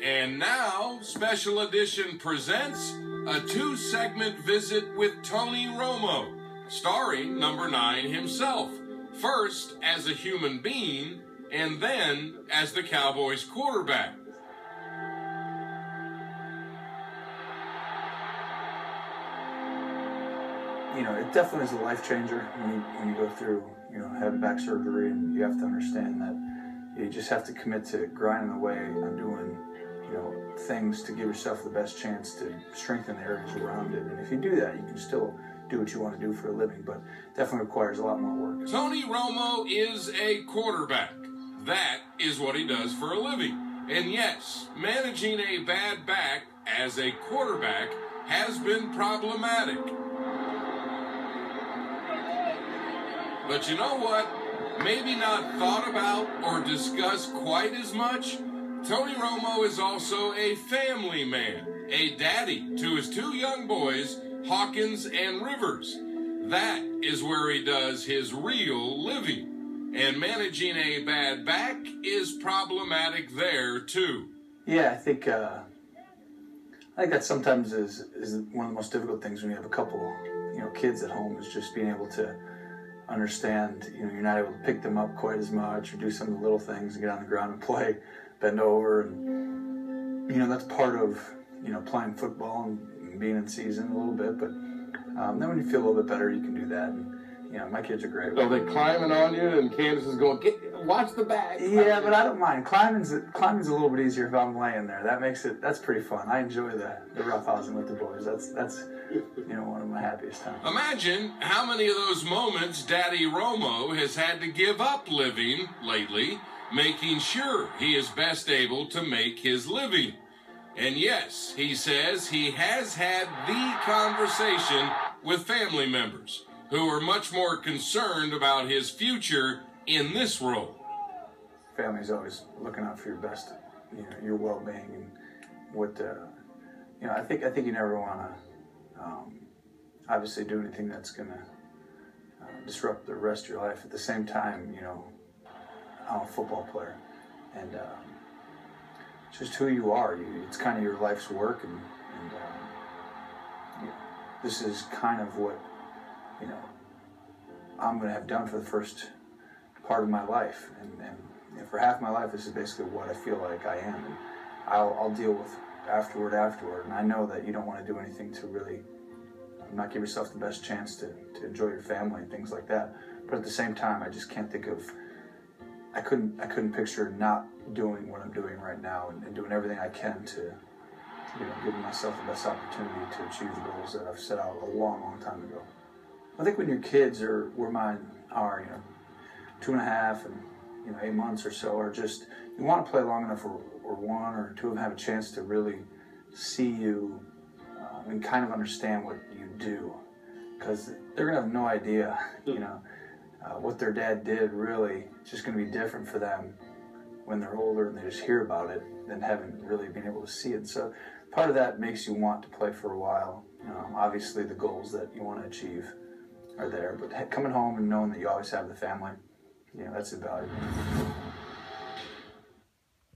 And now, Special Edition presents a 2-segment visit with Tony Romo, starring number 9 himself, first as a human being, and then as the Cowboys quarterback. You know, it definitely is a life changer when you go through, having back surgery, and you have to understand that you just have to commit to grinding away on doing, things to give yourself the best chance to strengthen the areas around it. And if you do that, you can still do what you want to do for a living, but definitely requires a lot more work. Tony Romo is a quarterback. That is what he does for a living. And yes, managing a bad back as a quarterback has been problematic. But you know what? Maybe not thought about or discussed quite as much. Tony Romo is also a family man, a daddy to his 2 young boys, Hawkins and Rivers. That is where he does his real living. And managing a bad back is problematic there, too. Yeah, I think that sometimes is one of the most difficult things when you have a couple, kids at home, is just being able to understand, you're not able to pick them up quite as much or do some of the little things and get on the ground and play, bend over, and, that's part of, playing football and being in season a little bit, but then when you feel a little bit better, you can do that, and, my kids are great. So they're climbing on you, and Candace is going, watch the back. Yeah, but I don't mind. Climbing's a little bit easier if I'm laying there. That's pretty fun. I enjoy the roughhousing with the boys. That's one of my happiest times. Imagine how many of those moments Daddy Romo has had to give up living lately, making sure he is best able to make his living. And yes, he says he has had the conversation with family members who are much more concerned about his future in this role. Family's always looking out for your best, your well-being, and what, I think you never want to, obviously do anything that's going to disrupt the rest of your life. At the same time, I'm a football player, and it's just who you are. It's kind of your life's work, and this is kind of what, I'm going to have done for the first part of my life, and for half my life, this is basically what I feel like I am, and I'll deal with afterward, and I know that you don't want to do anything to really not give yourself the best chance to enjoy your family and things like that, but at the same time, I just can't think of, I couldn't picture not doing what I'm doing right now, and doing everything I can to, giving myself the best opportunity to achieve the goals that I've set out a long, long time ago. I think when your kids are where mine are, 2.5 and 8 months or so, are just, you want to play long enough, or 1 or 2 of them have a chance to really see you and kind of understand what you do, because they're gonna have no idea, what their dad did. Really, it's just gonna be different for them when they're older and they just hear about it than having really been able to see it. So part of that makes you want to play for a while. Obviously the goals that you want to achieve are there, but coming home and knowing that you always have the family, that's invaluable.